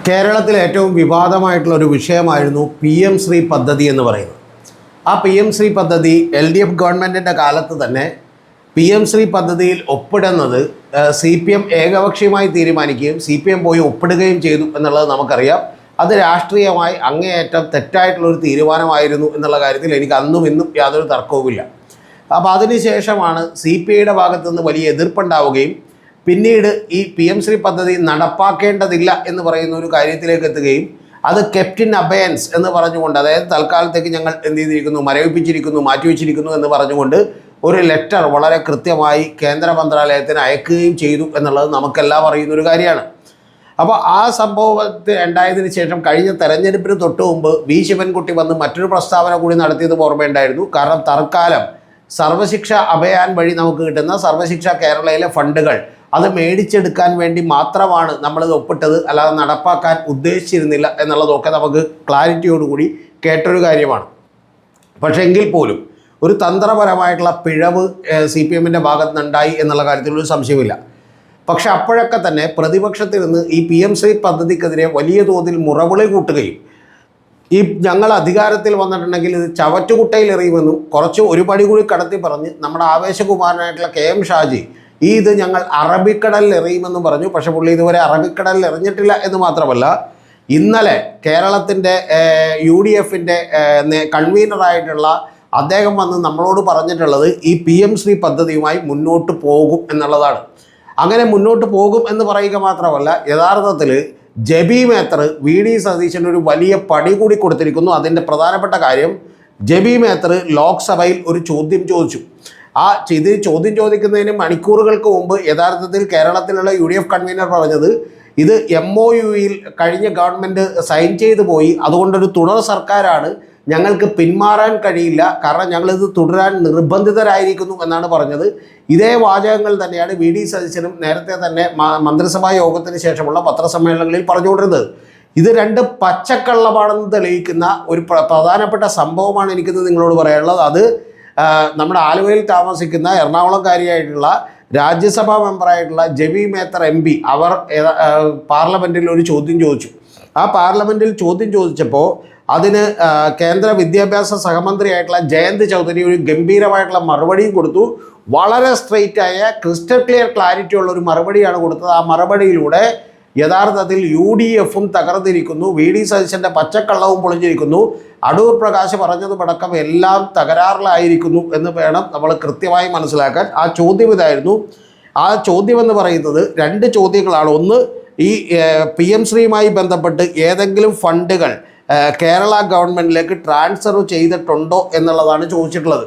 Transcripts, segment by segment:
കേരളത്തിലെ ഏറ്റവും വിവാദമായിട്ടുള്ള ഒരു വിഷയമായിരുന്നു PM ശ്രീ പദ്ധതി എന്ന് പറയുന്നത്. ആ PM ശ്രീ പദ്ധതി LDF ഗവൺമെൻറ്റിൻ്റെ കാലത്ത് തന്നെ PM ശ്രീ പദ്ധതിയിൽ ഒപ്പിടുന്നത് CPM ഏകപക്ഷീയമായി തീരുമാനിക്കുകയും CPM പോയി ഒപ്പിടുകയും ചെയ്തു എന്നുള്ളത് നമുക്കറിയാം. അത് രാഷ്ട്രീയമായി അങ്ങേയറ്റം തെറ്റായിട്ടുള്ളൊരു തീരുമാനമായിരുന്നു എന്നുള്ള കാര്യത്തിൽ എനിക്ക് അന്നും ഇന്നും യാതൊരു തർക്കവുമില്ല. അപ്പോൾ അതിനുശേഷമാണ് CPIയുടെ ഭാഗത്തുനിന്ന് വലിയ എതിർപ്പുണ്ടാവുകയും പിന്നീട് ഈ PM ശ്രീ പദ്ധതി നടപ്പാക്കേണ്ടതില്ല എന്ന് പറയുന്ന ഒരു കാര്യത്തിലേക്ക് എത്തുകയും അത് കെപ്റ്റ് ഇൻ അബയൻസ് എന്ന് പറഞ്ഞുകൊണ്ട്, അതായത് തൽക്കാലത്തേക്ക് ഞങ്ങൾ എന്ത് ചെയ്തിരിക്കുന്നു, മരവിപ്പിച്ചിരിക്കുന്നു, മാറ്റിവെച്ചിരിക്കുന്നു എന്ന് പറഞ്ഞുകൊണ്ട് ഒരു ലെറ്റർ വളരെ കൃത്യമായി കേന്ദ്ര മന്ത്രാലയത്തിന് അയക്കുകയും ചെയ്തു എന്നുള്ളത് നമുക്കെല്ലാം അറിയുന്നൊരു കാര്യമാണ്. അപ്പോൾ ആ സംഭവത്തിൽ ഉണ്ടായതിന് ശേഷം കഴിഞ്ഞ തെരഞ്ഞെടുപ്പിന് തൊട്ട് മുമ്പ് V ശിവൻകുട്ടി വന്ന് മറ്റൊരു പ്രസ്താവന കൂടി നടത്തിയത് ഓർമ്മയുണ്ടായിരുന്നു. കാരണം തൽക്കാലം സർവശിക്ഷ അഭിയാൻ വഴി നമുക്ക് കിട്ടുന്ന സർവശിക്ഷ കേരളയിലെ ഫണ്ടുകൾ അത് മേടിച്ചെടുക്കാൻ വേണ്ടി മാത്രമാണ് നമ്മളിത് ഒപ്പിട്ടത്, അല്ലാതെ നടപ്പാക്കാൻ ഉദ്ദേശിച്ചിരുന്നില്ല എന്നുള്ളതൊക്കെ നമുക്ക് ക്ലാരിറ്റിയോടുകൂടി കേട്ടൊരു കാര്യമാണ്. പക്ഷേ എങ്കിൽ പോലും ഒരു തന്ത്രപരമായിട്ടുള്ള പിഴവ് CPMൻ്റെ ഭാഗത്ത് നിന്നുണ്ടായി എന്നുള്ള കാര്യത്തിലൊരു സംശയമില്ല. പക്ഷെ അപ്പോഴൊക്കെ തന്നെ പ്രതിപക്ഷത്തിൽ നിന്ന് ഈ PM ശ്രീ പദ്ധതിക്കെതിരെ വലിയ തോതിൽ മുറവിളി കൂട്ടുകയും ഈ ഞങ്ങൾ അധികാരത്തിൽ വന്നിട്ടുണ്ടെങ്കിൽ ഇത് ചവറ്റുകുട്ടയിൽ എറിയുമെന്നും കുറച്ച് ഒരു പടി കൂടി കടത്തി പറഞ്ഞ് നമ്മുടെ ആവേശകുമാരനായിട്ടുള്ള KM ഷാജി ഇത് ഞങ്ങൾ അറബിക്കടലിൽ എറിയുമെന്നും പറഞ്ഞു. പക്ഷെ പുള്ളി ഇതുവരെ അറബിക്കടലിൽ എറിഞ്ഞിട്ടില്ല എന്ന് മാത്രമല്ല, ഇന്നലെ കേരളത്തിൻ്റെ UDFൻ്റെ കൺവീനറായിട്ടുള്ള അദ്ദേഹം വന്ന് നമ്മളോട് പറഞ്ഞിട്ടുള്ളത് ഈ PM ശ്രീ പദ്ധതിയുമായി മുന്നോട്ട് പോകും എന്നുള്ളതാണ്. അങ്ങനെ മുന്നോട്ട് പോകും എന്ന് പറയുക മാത്രമല്ല, യഥാർത്ഥത്തിൽ ജബി മേത്തർ VD സതീശന് ഒരു വലിയ പടി കൂടി കൊടുത്തിരിക്കുന്നു. അതിൻ്റെ പ്രധാനപ്പെട്ട കാര്യം, ജബി മേത്തർ ലോക്സഭയിൽ ഒരു ചോദ്യം ചോദിച്ചു. ഇത് ചോദ്യം ചോദിക്കുന്നതിന് മണിക്കൂറുകൾക്ക് മുമ്പ് യഥാർത്ഥത്തിൽ കേരളത്തിലുള്ള UDF കൺവീനർ പറഞ്ഞത് ഇത് MOUയിൽ കഴിഞ്ഞ ഗവൺമെൻറ് സൈൻ ചെയ്തു പോയി, അതുകൊണ്ടൊരു തുടർ സർക്കാരാണ്, ഞങ്ങൾക്ക് പിന്മാറാൻ കഴിയില്ല, കാരണം ഞങ്ങളിത് തുടരാൻ നിർബന്ധിതരായിരിക്കുന്നു എന്നാണ് പറഞ്ഞത്. ഇതേ വാചകങ്ങൾ തന്നെയാണ് VD സതീശനും നേരത്തെ തന്നെ മന്ത്രിസഭാ യോഗത്തിന് ശേഷമുള്ള പത്രസമ്മേളനങ്ങളിൽ പറഞ്ഞുകൊണ്ടിരുന്നത്. ഇത് രണ്ട് പച്ചക്കള്ളമാണെന്ന് തെളിയിക്കുന്ന ഒരു പ്രധാനപ്പെട്ട സംഭവമാണ് എനിക്കിത് നിങ്ങളോട് പറയാനുള്ളത്. അത് നമ്മുടെ ആലുവയിൽ താമസിക്കുന്ന എറണാകുളംകാരിയായിട്ടുള്ള രാജ്യസഭാ മെമ്പറായിട്ടുള്ള ജബി മേത്തർ MP അവർ പാർലമെൻറ്റിൽ ഒരു ചോദ്യം ചോദിച്ചു. ആ പാർലമെൻറ്റിൽ ചോദ്യം ചോദിച്ചപ്പോൾ അതിന് കേന്ദ്ര വിദ്യാഭ്യാസ സഹമന്ത്രിയായിട്ടുള്ള ജയന്ത് ചൗധരി ഒരു ഗംഭീരമായിട്ടുള്ള മറുപടിയും കൊടുത്തു. വളരെ സ്ട്രെയിറ്റായ ക്രിസ്റ്റൽ ക്ലിയർ ക്ലാരിറ്റി ഉള്ള ഒരു മറുപടിയാണ് കൊടുത്തത്. ആ മറുപടിയിലൂടെ യഥാർത്ഥത്തിൽ UDFും തകർന്നിരിക്കുന്നു, VD സതീശൻ്റെ പച്ചക്കള്ളവും പൊളിഞ്ഞിരിക്കുന്നു, അടൂർ പ്രകാശ് പറഞ്ഞതുമടക്കം എല്ലാം തകരാറിലായിരിക്കുന്നു എന്ന് വേണം നമ്മൾ കൃത്യമായി മനസ്സിലാക്കാൻ. ആ ചോദ്യം ഇതായിരുന്നു. ആ ചോദ്യം എന്ന് പറയുന്നത് രണ്ട് ചോദ്യങ്ങളാണ്. ഒന്ന്, ഈ PM ശ്രീയുമായി ബന്ധപ്പെട്ട് ഏതെങ്കിലും ഫണ്ടുകൾ കേരള ഗവൺമെൻറ്റിലേക്ക് ട്രാൻസ്ഫർ ചെയ്തിട്ടുണ്ടോ എന്നുള്ളതാണ് ചോദിച്ചിട്ടുള്ളത്.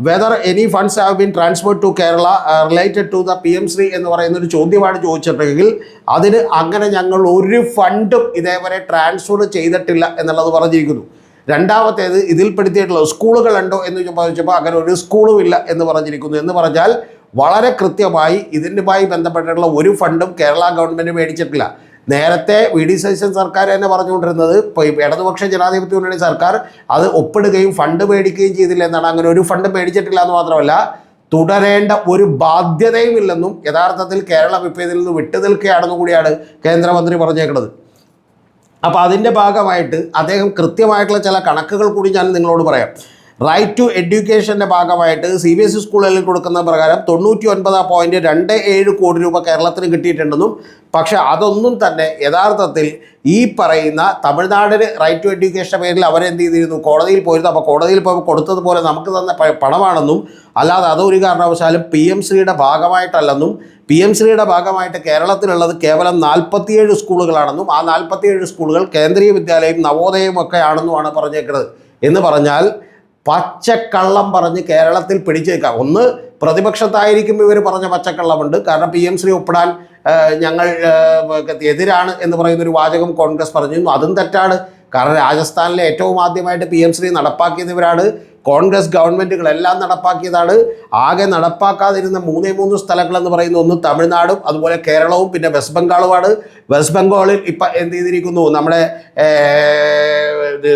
Whether any funds have been transferred to Kerala related to the PM Shri എന്ന് പറയുന്നൊരു ചോദ്യമാണ് ചോദിച്ചിട്ടുണ്ടെങ്കിൽ അതിന് അങ്ങനെ ഞങ്ങൾ ഒരു ഫണ്ടും ഇതേവരെ ട്രാൻസ്ഫർ ചെയ്തിട്ടില്ല എന്നുള്ളത് പറഞ്ഞിരിക്കുന്നു. രണ്ടാമത്തേത്, ഇതിൽപ്പെടുത്തിയിട്ടുള്ള സ്കൂളുകളുണ്ടോ എന്ന് ചോദിച്ചപ്പോൾ അങ്ങനെ ഒരു സ്കൂളും ഇല്ല എന്ന് പറഞ്ഞിരിക്കുന്നു. എന്ന് പറഞ്ഞാൽ വളരെ കൃത്യമായി ഇതിനുമായി ബന്ധപ്പെട്ടിട്ടുള്ള ഒരു ഫണ്ടും കേരള ഗവൺമെൻറ് മേടിച്ചിട്ടില്ല. നേരത്തെ VD സതീശൻ സർക്കാർ തന്നെ പറഞ്ഞുകൊണ്ടിരുന്നത് ഇപ്പോൾ ഇടതുപക്ഷ ജനാധിപത്യ മുന്നണി സർക്കാർ അത് ഒപ്പിടുകയും ഫണ്ട് മേടിക്കുകയും ചെയ്തില്ല എന്നാണ്. അങ്ങനെ ഒരു ഫണ്ട് മേടിച്ചിട്ടില്ല എന്ന് മാത്രമല്ല, തുടരേണ്ട ഒരു ബാധ്യതയും ഇല്ലെന്നും യഥാർത്ഥത്തിൽ കേരളം ഇപ്പോൾ ഇതിൽ നിന്ന് വിട്ടു നിൽക്കുകയാണെന്നും കൂടിയാണ് കേന്ദ്രമന്ത്രി പറഞ്ഞേക്കുന്നത്. അപ്പോൾ അതിൻ്റെ ഭാഗമായിട്ട് അദ്ദേഹം കൃത്യമായിട്ടുള്ള ചില കണക്കുകൾ കൂടി ഞാൻ നിങ്ങളോട് പറയാം. റൈറ്റ് ടു എഡ്യൂക്കേഷൻ്റെ ഭാഗമായിട്ട് CBSE സ്കൂളുകളിൽ കൊടുക്കുന്ന പ്രകാരം 99.27 കോടി രൂപ കേരളത്തിന് കിട്ടിയിട്ടുണ്ടെന്നും, പക്ഷേ അതൊന്നും തന്നെ യഥാർത്ഥത്തിൽ ഈ പറയുന്ന തമിഴ്നാടിന് റൈറ്റ് ടു എഡ്യൂക്കേഷൻ്റെ പേരിൽ അവരെന്ത് ചെയ്തിരുന്നു, കോടതിയിൽ പോയിരുന്നു. അപ്പോൾ കോടതിയിൽ പോയി കൊടുത്തതുപോലെ നമുക്ക് തന്ന പണമാണെന്നും, അല്ലാതെ അതൊരു കാരണവശാലും PM ശ്രീയുടെ ഭാഗമായിട്ടല്ലെന്നും, PM ശ്രീയുടെ ഭാഗമായിട്ട് കേരളത്തിലുള്ളത് കേവലം 47 സ്കൂളുകളാണെന്നും, ആ 47 സ്കൂളുകൾ കേന്ദ്രീയ വിദ്യാലയം നവോദയവും ഒക്കെ ആണെന്നുമാണ് പറഞ്ഞേക്കുന്നത്. എന്ന് പറഞ്ഞാൽ പച്ചക്കള്ളം പറഞ്ഞ് കേരളത്തിൽ പിടിച്ചേക്കാം. ഒന്ന്, പ്രതിപക്ഷത്തായിരിക്കുമ്പോൾ ഇവർ പറഞ്ഞ പച്ചക്കള്ളമുണ്ട്. കാരണം PM ശ്രീ ഒപ്പിടാൻ ഞങ്ങൾ എതിരാണ് എന്ന് പറയുന്നൊരു വാചകം കോൺഗ്രസ് പറഞ്ഞിരുന്നു. അതും തെറ്റാണ്. കാരണം രാജസ്ഥാനിലെ ഏറ്റവും ആദ്യമായിട്ട് PM ശ്രീ നടപ്പാക്കിയവരാണ്. കോൺഗ്രസ് ഗവൺമെൻറ്റുകളെല്ലാം നടപ്പാക്കിയതാണ്. ആകെ നടപ്പാക്കാതിരുന്ന 3 സ്ഥലങ്ങളെന്ന് പറയുന്ന ഒന്ന് തമിഴ്നാടും അതുപോലെ കേരളവും പിന്നെ വെസ്റ്റ് ബംഗാളുമാണ്. വെസ്റ്റ് ബംഗാളിൽ ഇപ്പം എന്ത് ചെയ്തിരിക്കുന്നു, നമ്മുടെ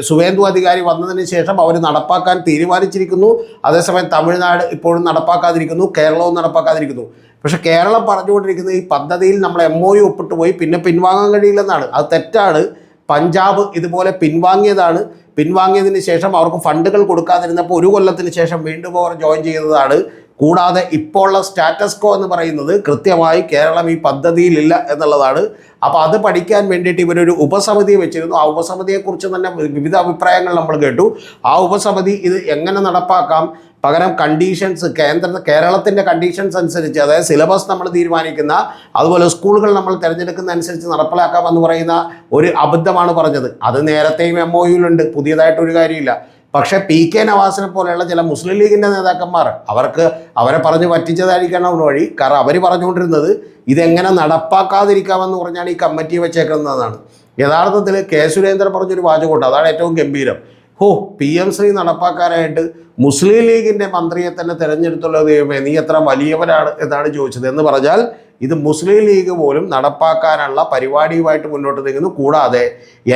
സുവേന്ദു അധികാരി വന്നതിന് ശേഷം അവർ നടപ്പാക്കാൻ തീരുമാനിച്ചിരിക്കുന്നു. അതേസമയം തമിഴ്നാട് ഇപ്പോഴും നടപ്പാക്കാതിരിക്കുന്നു, കേരളവും നടപ്പാക്കാതിരിക്കുന്നു. പക്ഷേ കേരളം പറഞ്ഞുകൊണ്ടിരിക്കുന്നത് ഈ പദ്ധതിയിൽ നമ്മൾ MOU ഒപ്പിട്ട് പോയി പിന്നെ പിൻവാങ്ങാൻ കഴിയില്ലെന്നാണ്. അത് തെറ്റാണ്. പഞ്ചാബ് ഇതുപോലെ പിൻവാങ്ങിയതിന് ശേഷം അവർക്ക് ഫണ്ടുകൾ കൊടുക്കാതിരുന്നപ്പോൾ 1 കൊല്ലത്തിന് ശേഷം വീണ്ടും അവർ ജോയിൻ ചെയ്തതാണ്. കൂടാതെ ഇപ്പോൾ ഉള്ള സ്റ്റാറ്റസ് കോ എന്ന് പറയുന്നത് കൃത്യമായി കേരളം ഈ പദ്ധതിയിലില്ല എന്നുള്ളതാണ്. അപ്പോൾ അത് പഠിക്കാൻ വേണ്ടിയിട്ട് ഇവരൊരു ഉപസമിതിയെ വെച്ചിരുന്നു. ആ ഉപസമിതിയെക്കുറിച്ച് തന്നെ വിവിധ അഭിപ്രായങ്ങൾ നമ്മൾ കേട്ടു. ആ ഉപസമിതി ഇത് എങ്ങനെ നടപ്പാക്കാം, പകരം കണ്ടീഷൻസ് കേരളത്തിൻ്റെ കണ്ടീഷൻസ് അനുസരിച്ച്, അതായത് സിലബസ് നമ്മൾ തീരുമാനിക്കുന്ന, അതുപോലെ സ്കൂളുകൾ നമ്മൾ തിരഞ്ഞെടുക്കുന്ന അനുസരിച്ച് നടപ്പിലാക്കാമെന്ന് പറയുന്ന ഒരു അബദ്ധമാണ് പറഞ്ഞത്. അത് നേരത്തെയും MOUയിലുണ്ട്, പുതിയതായിട്ടൊരു കാര്യമില്ല. പക്ഷേ PK നവാസിനെ പോലെയുള്ള ചില മുസ്ലിം ലീഗിൻ്റെ നേതാക്കന്മാർ അവരെ പറഞ്ഞ് പറ്റിച്ചതായിരിക്കണം വഴി. കാരണം അവർ പറഞ്ഞുകൊണ്ടിരുന്നത് ഇതെങ്ങനെ നടപ്പാക്കാതിരിക്കാമെന്ന് പറഞ്ഞാണ് ഈ കമ്മിറ്റി വെച്ചേക്കുന്നതാണ്. യഥാർത്ഥത്തിൽ K. സുരേന്ദ്രൻ പറഞ്ഞൊരു വാചകമുണ്ട്, അതാണ് ഏറ്റവും ഗംഭീരം. PM ശ്രീ നടപ്പാക്കാനായിട്ട് മുസ്ലിം ലീഗിൻ്റെ മന്ത്രിയെ തന്നെ തിരഞ്ഞെടുത്തുള്ള ദൈവമേ നീ എത്ര വലിയവരാണ് എന്നാണ് ചോദിച്ചത്. എന്ന് പറഞ്ഞാൽ ഇത് മുസ്ലിം ലീഗ് പോലും നടപ്പാക്കാനുള്ള പരിപാടിയുമായിട്ട് മുന്നോട്ട് നീങ്ങുന്നു. കൂടാതെ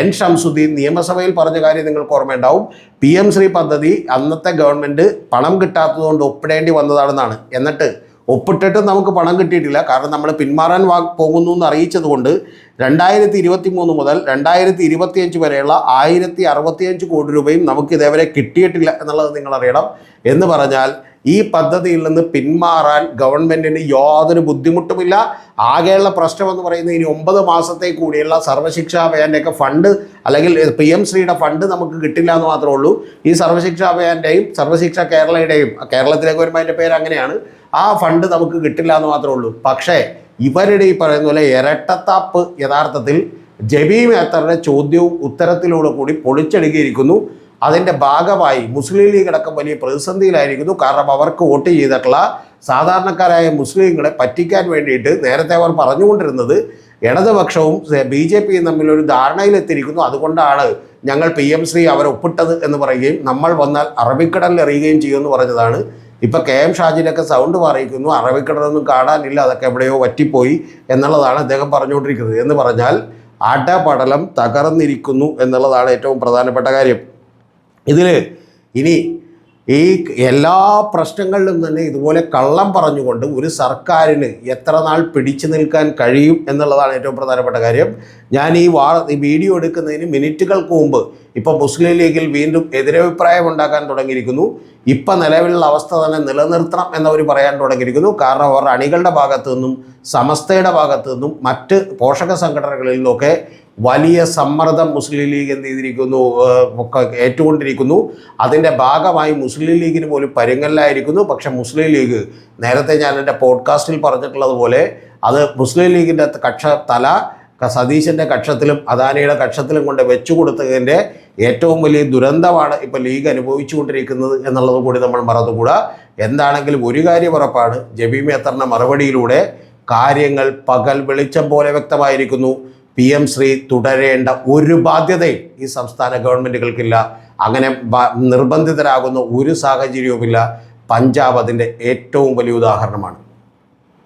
N. ഷംസുദ്ദീൻ നിയമസഭയിൽ പറഞ്ഞ കാര്യം നിങ്ങൾക്ക് ഓർമ്മയുണ്ടാവും. PM ശ്രീ പദ്ധതി അന്നത്തെ ഗവൺമെൻറ് പണം കിട്ടാത്തതുകൊണ്ട് ഒപ്പിടേണ്ടി വന്നതാണെന്നാണ്. എന്നിട്ട് ഒപ്പിട്ടിട്ട് നമുക്ക് പണം കിട്ടിയിട്ടില്ല. കാരണം നമ്മൾ പിന്മാറാൻ പോകുന്നു എന്ന് അറിയിച്ചതുകൊണ്ട് 2023 മുതൽ 2025 വരെയുള്ള 1065 കോടി രൂപയും നമുക്ക് ഇതേവരെ കിട്ടിയിട്ടില്ല എന്നുള്ളത് നിങ്ങളറിയണം. എന്ന് പറഞ്ഞാൽ ഈ പദ്ധതിയിൽ നിന്ന് പിന്മാറാൻ ഗവൺമെൻറ്റിന് യാതൊരു ബുദ്ധിമുട്ടുമില്ല. ആകെയുള്ള പ്രശ്നമെന്ന് പറയുന്നത് ഇനി 9 മാസത്തെ കൂടിയുള്ള സർവ്വശിക്ഷാ അഭിയാൻ്റെയൊക്കെ ഫണ്ട്, അല്ലെങ്കിൽ PM ശ്രീയുടെ ഫണ്ട് നമുക്ക് കിട്ടില്ല എന്ന് മാത്രമേ ഉള്ളൂ. ഈ സർവ്വശിക്ഷാ അഭിയാൻ്റെയും സർവ്വശിക്ഷ കേരളയുടെയും, കേരളത്തിലേക്ക് വരുമ്പോൾ അതിൻ്റെ പേര് അങ്ങനെയാണ്, ആ ഫണ്ട് നമുക്ക് കിട്ടില്ല എന്ന് മാത്രമേ ഉള്ളൂ. പക്ഷേ ഇവരുടെ ഈ പറയുന്ന പോലെ ഇരട്ടത്താപ്പ് യഥാർത്ഥത്തിൽ ജബീ മേത്തറുടെ ചോദ്യവും ഉത്തരത്തിലൂടെ കൂടി പൊളിച്ചടുക്കിയിരിക്കുന്നു. അതിൻ്റെ ഭാഗമായി മുസ്ലിം ലീഗ് അടക്കം വലിയ പ്രതിസന്ധിയിലായിരിക്കുന്നു. കാരണം അവർക്ക് വോട്ട് ചെയ്തിട്ടുള്ള സാധാരണക്കാരായ മുസ്ലിങ്ങളെ പറ്റിക്കാൻ വേണ്ടിയിട്ട് നേരത്തെ അവർ പറഞ്ഞുകൊണ്ടിരുന്നത് ഇടതുപക്ഷവും BJPയും തമ്മിലൊരു ധാരണയിലെത്തിയിരിക്കുന്നു. അതുകൊണ്ടാണ് ഞങ്ങൾ PM ശ്രീ അവരൊപ്പിട്ടത് എന്ന് പറയുകയും നമ്മൾ വന്നാൽ അറബിക്കടലിൽ എറിയുകയും ചെയ്യുമെന്ന് പറഞ്ഞതാണ്. ഇപ്പോൾ KM ഷാജിനൊക്കെ സൗണ്ട് പറയിക്കുന്നു, അറബിക്കടലൊന്നും കാണാനില്ല, അതൊക്കെ എവിടെയോ വറ്റിപ്പോയി എന്നുള്ളതാണ് അദ്ദേഹം പറഞ്ഞുകൊണ്ടിരിക്കുന്നത്. എന്ന് പറഞ്ഞാൽ അടപടലം തകർന്നിരിക്കുന്നു എന്നുള്ളതാണ് ഏറ്റവും പ്രധാനപ്പെട്ട കാര്യം. ഇതിൽ ഇനി ഈ എല്ലാ പ്രശ്നങ്ങളിലും തന്നെ ഇതുപോലെ കള്ളം പറഞ്ഞുകൊണ്ട് ഒരു സർക്കാരിന് എത്ര നാൾ പിടിച്ചു നിൽക്കാൻ കഴിയും എന്നുള്ളതാണ് ഏറ്റവും പ്രധാനപ്പെട്ട കാര്യം. ഞാൻ ഈ വീഡിയോ എടുക്കുന്നതിന് മിനിറ്റുകൾക്ക് മുമ്പ് ഇപ്പോൾ മുസ്ലിം ലീഗിൽ വീണ്ടും എതിരഭിപ്രായം ഉണ്ടാക്കാൻ തുടങ്ങിയിരിക്കുന്നു. ഇപ്പം നിലവിലുള്ള അവസ്ഥ തന്നെ നിലനിർത്തണം എന്നവർ പറയാൻ തുടങ്ങിയിരിക്കുന്നു. കാരണം അവരുടെ അണികളുടെ ഭാഗത്തു നിന്നും സമസ്തയുടെ ഭാഗത്തു നിന്നും മറ്റ് പോഷക സംഘടനകളിൽ നിന്നൊക്കെ വലിയ സമ്മർദ്ദം മുസ്ലിം ലീഗ് എന്ത് ചെയ്തിരിക്കുന്നു, ഏറ്റുകൊണ്ടിരിക്കുന്നു. അതിൻ്റെ ഭാഗമായി മുസ്ലിം ലീഗിന് പോലും പരുങ്ങല്ലായിരിക്കുന്നു. പക്ഷേ മുസ്ലിം ലീഗ് നേരത്തെ ഞാൻ എൻ്റെ പോഡ്കാസ്റ്റിൽ പറഞ്ഞിട്ടുള്ളതുപോലെ അത് മുസ്ലിം ലീഗിൻ്റെ തല സതീശൻ്റെ കക്ഷത്തിലും അദാനിയുടെ കക്ഷത്തിലും കൊണ്ട് വെച്ചു കൊടുത്തതിൻ്റെ ഏറ്റവും വലിയ ദുരന്തമാണ് ഇപ്പോൾ ലീഗ് അനുഭവിച്ചുകൊണ്ടിരിക്കുന്നത് എന്നുള്ളത് കൂടി നമ്മൾ മറന്നുകൂടാ. എന്താണെങ്കിലും ഒരു കാര്യം ഉറപ്പാണ്, ജബീ മേത്തറിൻ്റെ മറുപടിയിലൂടെ കാര്യങ്ങൾ പകൽ വെളിച്ചം പോലെ വ്യക്തമായിരിക്കുന്നു. PM ശ്രീ തുടരേണ്ട ഒരു ബാധ്യതയും ഈ സംസ്ഥാന ഗവൺമെൻറ്റുകൾക്കില്ല. അങ്ങനെ നിർബന്ധിതരാകുന്ന ഒരു സാഹചര്യവുമില്ല. പഞ്ചാബ് അതിൻ്റെ ഏറ്റവും വലിയ ഉദാഹരണമാണ്.